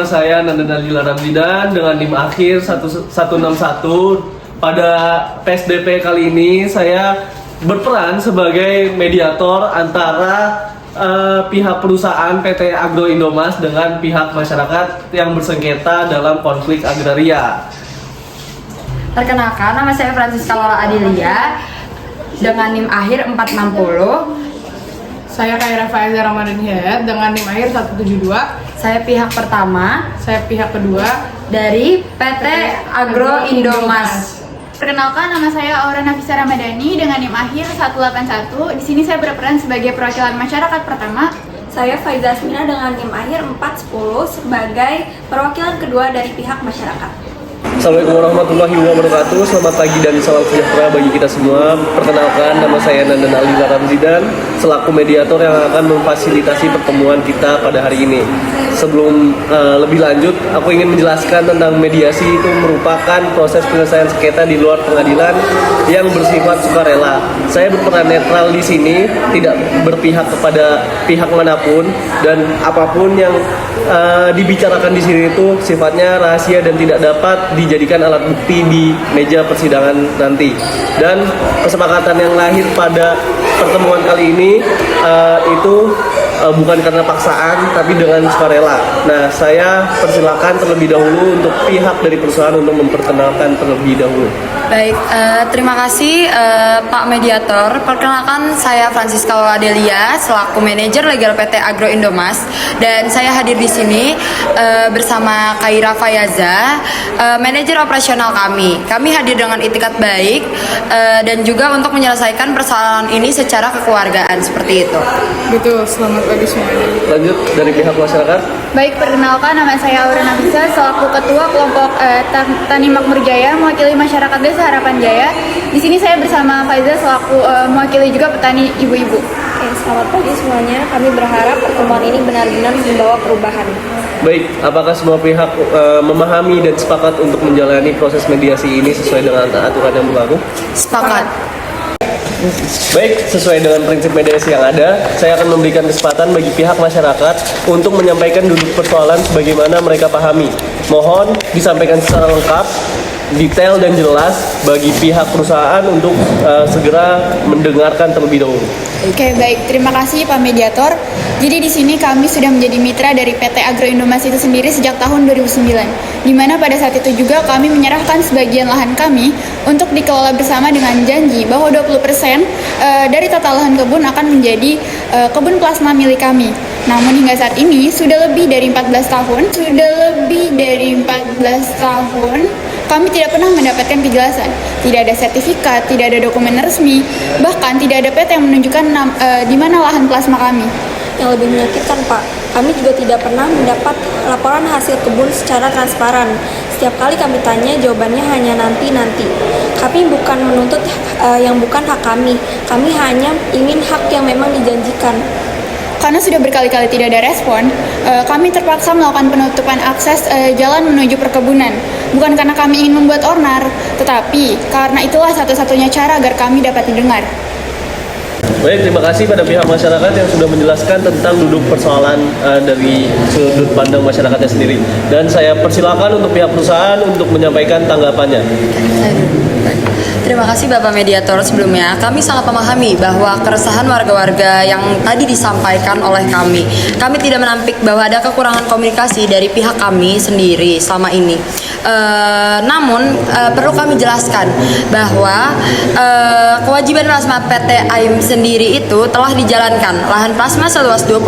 saya Nanda Dalila Ramzidan dengan NIM akhir 161. Pada PSDP kali ini saya berperan sebagai mediator antara pihak perusahaan PT Agro Indomas dengan pihak masyarakat yang bersengketa dalam konflik agraria. Perkenalkan, nama saya Francisca Lola Adelia dengan NIM akhir 460. Saya Khaira Faiza Ramadan Hidayat dengan NIM akhir 172. Saya pihak pertama Saya pihak kedua dari PT Agro Indomas. Perkenalkan, nama saya Aura Nafisa Ramadhani dengan NIM akhir 181. Di sini saya berperan sebagai perwakilan masyarakat pertama. Saya Faiza Asmina dengan NIM akhir 410 sebagai perwakilan kedua dari pihak masyarakat. Assalamualaikum warahmatullahi wabarakatuh. Selamat pagi dan salam sejahtera bagi kita semua. Perkenalkan, nama saya Nanda Dalila Ramzidan selaku mediator yang akan memfasilitasi pertemuan kita pada hari ini. Sebelum lebih lanjut, aku ingin menjelaskan tentang mediasi itu merupakan proses penyelesaian sengketa di luar pengadilan yang bersifat sukarela. Saya berperan netral di sini, tidak berpihak kepada pihak manapun, dan apapun yang dibicarakan di sini itu sifatnya rahasia dan tidak dapat dijadikan alat bukti di meja persidangan nanti. Dan kesepakatan yang lahir pada pertemuan kali ini itu bukan karena paksaan tapi dengan sukarela. Nah, saya persilakan terlebih dahulu untuk pihak dari perusahaan untuk memperkenalkan terlebih dahulu. Baik, terima kasih Pak Mediator. Perkenalkan, saya Francisca Lola Adelia selaku manajer legal PT Agro Indomas, dan saya hadir di sini bersama Khaira Faiza, manajer operasional kami. Kami hadir dengan itikat baik dan juga untuk menyelesaikan persoalan ini secara kekeluargaan seperti itu. Betul, selamat pagi semuanya. Lanjut dari pihak masyarakat. Baik, perkenalkan, nama saya Aura Nafisa selaku ketua kelompok Tani Makmur Jaya mewakili masyarakat Desa Harapan Jaya. Di sini saya bersama Faiza selaku mewakili juga petani ibu-ibu. Oke, selamat pagi semuanya. Kami berharap pertemuan ini benar-benar membawa perubahan. Baik, apakah semua pihak memahami dan sepakat untuk menjalani proses mediasi ini sesuai dengan aturan yang berlaku? Sepakat. Baik, sesuai dengan prinsip mediasi yang ada, saya akan memberikan kesempatan bagi pihak masyarakat untuk menyampaikan duduk persoalan sebagaimana mereka pahami. Mohon disampaikan secara lengkap, detail dan jelas bagi pihak perusahaan untuk segera mendengarkan terlebih dahulu. Oke, baik. Terima kasih Pak Mediator. Jadi di sini kami sudah menjadi mitra dari PT Agro Indomas itu sendiri sejak tahun 2009. Di mana pada saat itu juga kami menyerahkan sebagian lahan kami untuk dikelola bersama dengan janji bahwa 20% dari total lahan kebun akan menjadi kebun plasma milik kami. Namun hingga saat ini sudah lebih dari 14 tahun, kami tidak pernah mendapatkan kejelasan. Tidak ada sertifikat, tidak ada dokumen resmi, bahkan tidak ada PT yang menunjukkan di mana lahan plasma kami. Yang lebih menyakitkan, Pak, kami juga tidak pernah mendapat laporan hasil kebun secara transparan. Setiap kali kami tanya, jawabannya hanya nanti-nanti. Kami bukan menuntut yang bukan hak kami. Kami hanya ingin hak yang memang dijanjikan. Karena sudah berkali-kali tidak ada respon, kami terpaksa melakukan penutupan akses jalan menuju perkebunan. Bukan karena kami ingin membuat onar, tetapi karena itulah satu-satunya cara agar kami dapat didengar. Baik, terima kasih pada pihak masyarakat yang sudah menjelaskan tentang duduk persoalan dari sudut pandang masyarakatnya sendiri. Dan saya persilakan untuk pihak perusahaan untuk menyampaikan tanggapannya. Terima kasih Bapak Mediator. Sebelumnya, kami sangat memahami bahwa keresahan warga-warga yang tadi disampaikan oleh kami. Kami tidak menampik bahwa ada kekurangan komunikasi dari pihak kami sendiri selama ini. Namun, perlu kami jelaskan bahwa kewajiban plasma PT AIM sendiri itu telah dijalankan. Lahan plasma seluas 20%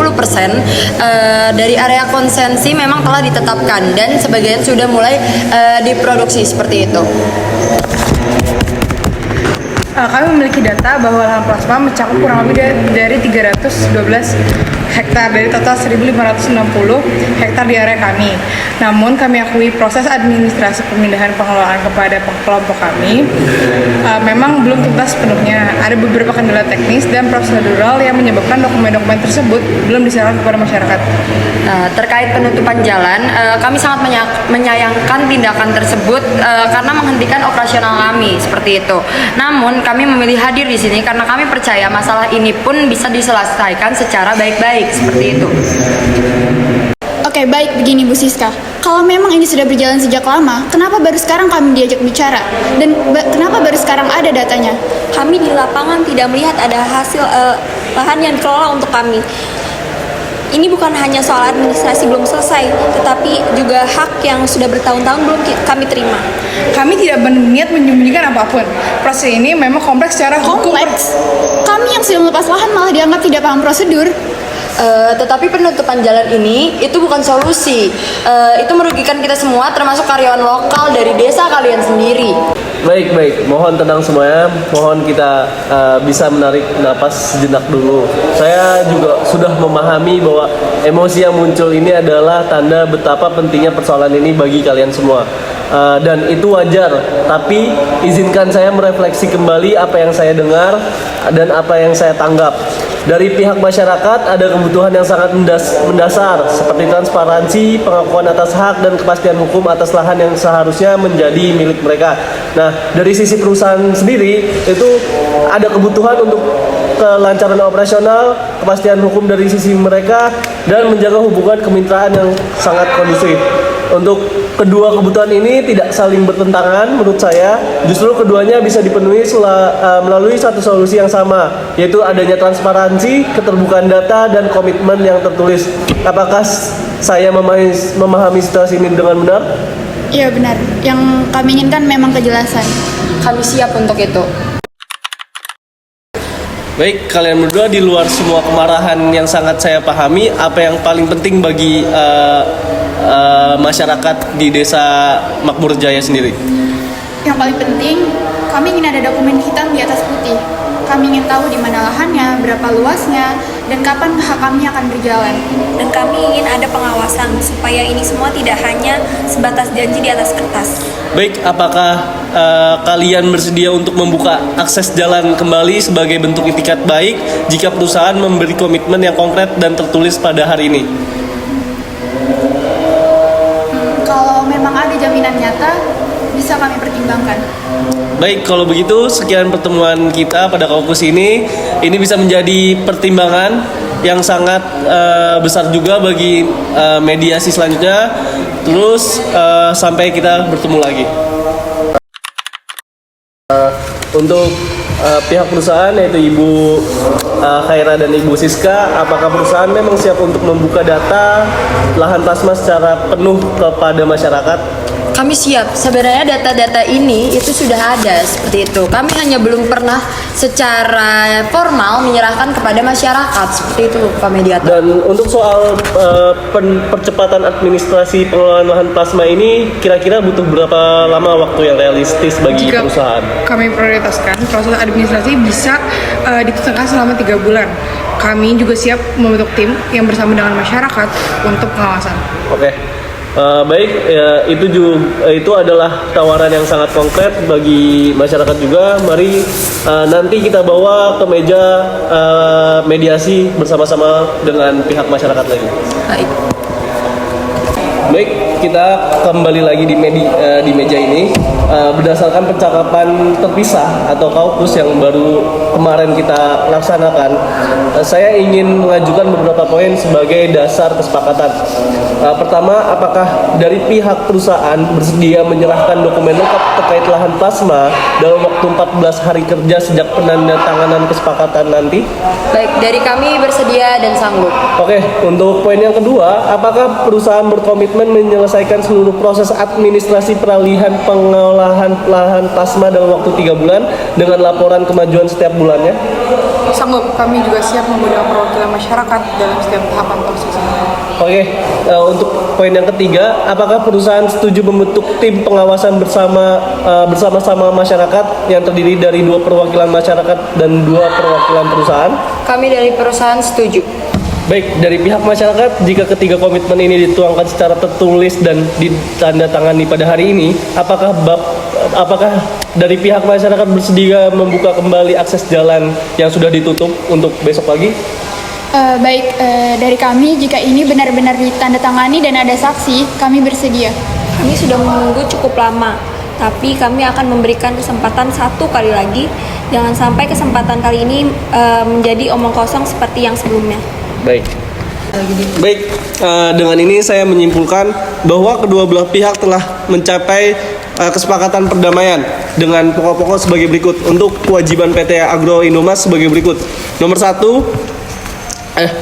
dari area konsensi memang telah ditetapkan dan sebagian sudah mulai diproduksi seperti itu. Kami memiliki data bahwa lahan plasma mencakup kurang lebih dari 312 hektar dari total 1.560 hektar di area kami. Namun kami akui proses administrasi pemindahan pengelolaan kepada kelompok kami memang belum tuntas sepenuhnya. Ada beberapa kendala teknis dan prosedural yang menyebabkan dokumen-dokumen tersebut belum diserahkan kepada masyarakat. Terkait penutupan jalan, kami sangat menyayangkan tindakan tersebut karena menghentikan operasional kami seperti itu. Namun kami memilih hadir di sini karena kami percaya masalah ini pun bisa diselesaikan secara baik-baik seperti itu. Oke, baik begini Bu Siska. Kalau memang ini sudah berjalan sejak lama, kenapa baru sekarang kami diajak bicara? Dan kenapa baru sekarang ada datanya? Kami di lapangan tidak melihat ada hasil lahan yang dikelola untuk kami. Ini bukan hanya soal administrasi belum selesai, tetapi juga hak yang sudah bertahun-tahun belum kami terima. Kami tidak berniat menyembunyikan apapun. Proses ini memang kompleks secara hukum. Kompleks? Kami yang sudah melepas lahan malah dianggap tidak paham prosedur. Tetapi penutupan jalan ini itu bukan solusi. Itu merugikan kita semua, termasuk karyawan lokal dari desa kalian sendiri. Baik, mohon tenang semuanya. Mohon kita bisa menarik napas sejenak dulu. Saya juga sudah memahami bahwa emosi yang muncul ini adalah tanda betapa pentingnya persoalan ini bagi kalian semua. Dan itu wajar, tapi izinkan saya merefleksi kembali apa yang saya dengar dan apa yang saya tanggap. Dari pihak masyarakat ada kebutuhan yang sangat mendasar seperti transparansi, pengakuan atas hak, dan kepastian hukum atas lahan yang seharusnya menjadi milik mereka. Nah, dari sisi perusahaan sendiri itu ada kebutuhan untuk kelancaran operasional, kepastian hukum dari sisi mereka, dan menjaga hubungan kemitraan yang sangat kondusif. Untuk kedua kebutuhan ini tidak saling bertentangan menurut saya, justru keduanya bisa dipenuhi melalui satu solusi yang sama, yaitu adanya transparansi, keterbukaan data, dan komitmen yang tertulis. Apakah saya memahami situasi ini dengan benar? Iya benar, yang kami inginkan memang kejelasan. Kami siap untuk itu. Baik, kalian berdua di luar semua kemarahan yang sangat saya pahami, apa yang paling penting bagi masyarakat di desa Makmur Jaya sendiri? Yang paling penting, kami ingin ada dokumen hitam di atas putih. Kami ingin tahu di mana lahannya, berapa luasnya, dan kapan hak kami akan berjalan. Dan kami ingin ada pengawasan supaya ini semua tidak hanya sebatas janji di atas kertas. Baik, apakah kalian bersedia untuk membuka akses jalan kembali sebagai bentuk itikat baik jika perusahaan memberi komitmen yang konkret dan tertulis pada hari ini? Kalau memang ada jaminan nyata, bisa kami pertimbangkan. Baik, kalau begitu sekian pertemuan kita pada kaukus ini. Ini bisa menjadi pertimbangan yang sangat besar juga bagi mediasi selanjutnya. Terus sampai kita bertemu lagi. Untuk pihak perusahaan yaitu Ibu Khaira dan Ibu Siska, apakah perusahaan memang siap untuk membuka data lahan plasma secara penuh kepada masyarakat? Kami siap. Sebenarnya data-data ini itu sudah ada seperti itu. Kami hanya belum pernah secara formal menyerahkan kepada masyarakat seperti itu, Pak Mediator. Dan untuk soal percepatan administrasi pengelolaan lahan plasma ini, kira-kira butuh berapa lama waktu yang realistis bagi Jika perusahaan? kami prioritaskan proses administrasi bisa dituntaskan selama 3 bulan. Kami juga siap membentuk tim yang bersama dengan masyarakat untuk pengawasan. Oke. Baik, ya, itu adalah tawaran yang sangat konkret bagi masyarakat juga. Mari nanti kita bawa ke meja mediasi bersama-sama dengan pihak masyarakat lagi. Baik. Baik, kita kembali lagi di meja ini. Berdasarkan percakapan terpisah atau kaukus yang baru kemarin kita laksanakan, saya ingin mengajukan beberapa poin sebagai dasar kesepakatan. Pertama, apakah dari pihak perusahaan bersedia menyerahkan dokumen lengkap terkait lahan plasma dalam waktu 14 hari kerja sejak penandatanganan kesepakatan nanti? Baik, dari kami bersedia dan sanggup. Oke, untuk poin yang kedua, apakah perusahaan berkomitmen menyelesaikan seluruh proses administrasi peralihan pengolahan lahan plasma dalam waktu 3 bulan dengan laporan kemajuan setiap bulannya? Sanggup, kami juga siap mengundang perwakilan masyarakat dalam setiap tahapan proses ini. Oke, untuk poin yang ketiga, apakah perusahaan setuju membentuk tim pengawasan bersama-sama masyarakat yang terdiri dari 2 perwakilan masyarakat dan 2 perwakilan perusahaan? Kami dari perusahaan setuju. Baik, dari pihak masyarakat, jika ketiga komitmen ini dituangkan secara tertulis dan ditandatangani pada hari ini, apakah dari pihak masyarakat bersedia membuka kembali akses jalan yang sudah ditutup untuk besok pagi? Baik, dari kami jika ini benar-benar ditandatangani dan ada saksi, kami bersedia. Kami sudah menunggu cukup lama, tapi kami akan memberikan kesempatan 1 kali lagi. Jangan sampai kesempatan kali ini menjadi omong kosong seperti yang sebelumnya. Baik. Baik, dengan ini saya menyimpulkan bahwa kedua belah pihak telah mencapai kesepakatan perdamaian dengan pokok-pokok sebagai berikut. Untuk kewajiban PT Agro Indomas sebagai berikut. Nomor 1,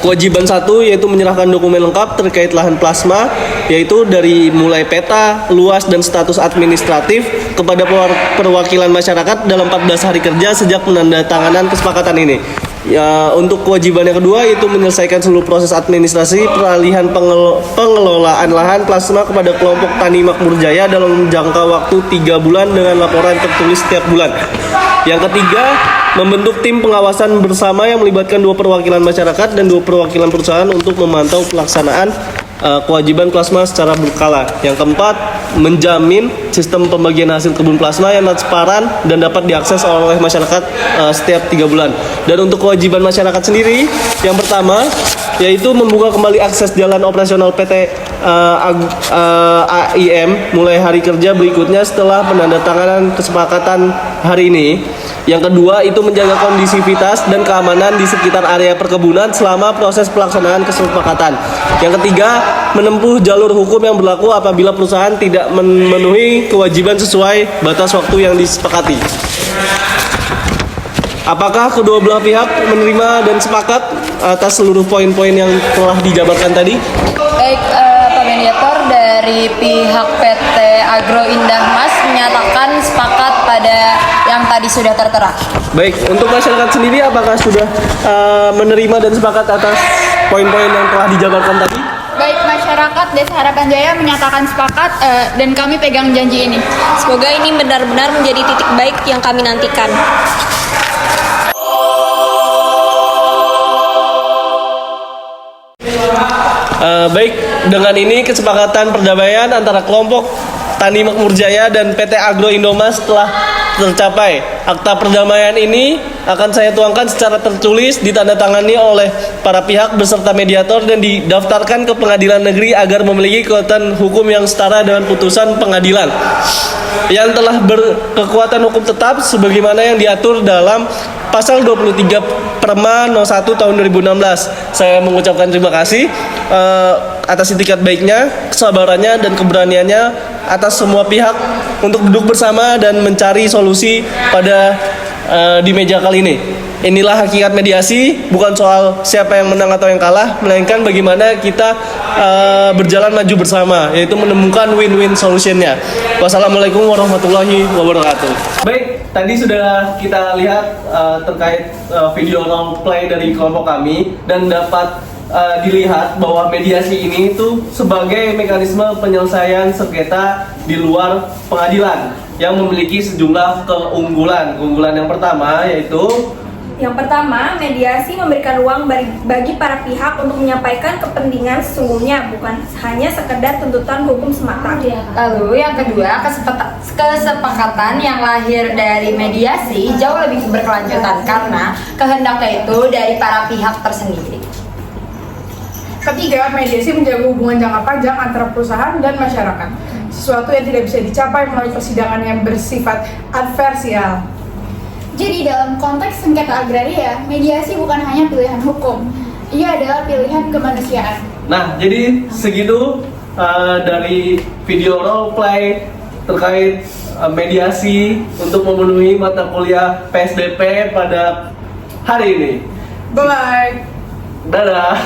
kewajiban 1 yaitu menyerahkan dokumen lengkap terkait lahan plasma, yaitu dari mulai peta, luas, dan status administratif kepada perwakilan masyarakat dalam 14 hari kerja sejak penandatanganan kesepakatan ini. Ya, untuk kewajiban yang kedua yaitu menyelesaikan seluruh proses administrasi peralihan pengelolaan lahan plasma kepada kelompok Tani Makmur Jaya dalam jangka waktu 3 bulan dengan laporan tertulis setiap bulan. Yang ketiga, membentuk tim pengawasan bersama yang melibatkan 2 perwakilan masyarakat dan 2 perwakilan perusahaan untuk memantau pelaksanaan kewajiban plasma secara berkala. Yang keempat, menjamin sistem pembagian hasil kebun plasma yang transparan dan dapat diakses oleh masyarakat setiap 3 bulan. Dan untuk kewajiban masyarakat sendiri, yang pertama yaitu membuka kembali akses jalan operasional PT AIM mulai hari kerja berikutnya setelah penandatanganan kesepakatan hari ini. Yang kedua itu menjaga kondisivitas dan keamanan di sekitar area perkebunan selama proses pelaksanaan kesepakatan. Yang ketiga, menempuh jalur hukum yang berlaku apabila perusahaan tidak memenuhi kewajiban sesuai batas waktu yang disepakati. Apakah kedua belah pihak menerima dan sepakat atas seluruh poin-poin yang telah dijabarkan tadi? Baik, Pak Mediator, dari pihak PT Agro Indah Mas menyatakan sepakat pada yang tadi sudah tertera. Baik, untuk masyarakat sendiri apakah sudah menerima dan sepakat atas poin-poin yang telah dijabarkan tadi? Baik, masyarakat Desa Harapan Jaya menyatakan sepakat dan kami pegang janji ini. Semoga ini benar-benar menjadi titik baik yang kami nantikan. Baik, dengan ini kesepakatan perdamaian antara kelompok Tani Makmur Jaya dan PT Agro Indomas telah tercapai. Akta perdamaian ini akan saya tuangkan secara tertulis, ditandatangani oleh para pihak beserta mediator dan didaftarkan ke pengadilan negeri agar memiliki kekuatan hukum yang setara dengan putusan pengadilan yang telah berkekuatan hukum tetap sebagaimana yang diatur dalam Pasal 23 Perma 01 tahun 2016. Saya mengucapkan terima kasih atas itikat baiknya, kesabarannya, dan keberaniannya atas semua pihak untuk duduk bersama dan mencari solusi pada di meja kali ini. Inilah hakikat mediasi, bukan soal siapa yang menang atau yang kalah, melainkan bagaimana kita berjalan maju bersama, yaitu menemukan win-win solutionnya. Wassalamualaikum warahmatullahi wabarakatuh. Baik, tadi sudah kita lihat terkait video role play dari kelompok kami, dan dapat dilihat bahwa mediasi ini itu sebagai mekanisme penyelesaian sengketa di luar pengadilan yang memiliki sejumlah keunggulan. Keunggulan yang pertama yaitu Yang pertama, mediasi memberikan ruang bagi para pihak untuk menyampaikan kepentingan sesungguhnya, bukan hanya sekedar tuntutan hukum semata. Lalu yang kedua, kesepakatan yang lahir dari mediasi jauh lebih berkelanjutan karena kehendaknya itu dari para pihak tersendiri. Ketiga, mediasi menjaga hubungan jangka panjang antara perusahaan dan masyarakat, sesuatu yang tidak bisa dicapai melalui persidangan yang bersifat adversial. Jadi dalam konteks sengketa agraria, mediasi bukan hanya pilihan hukum, ia adalah pilihan kemanusiaan. Nah, jadi segitu dari video role play terkait mediasi untuk memenuhi mata kuliah PSDP pada hari ini. Bye-bye. Dadah.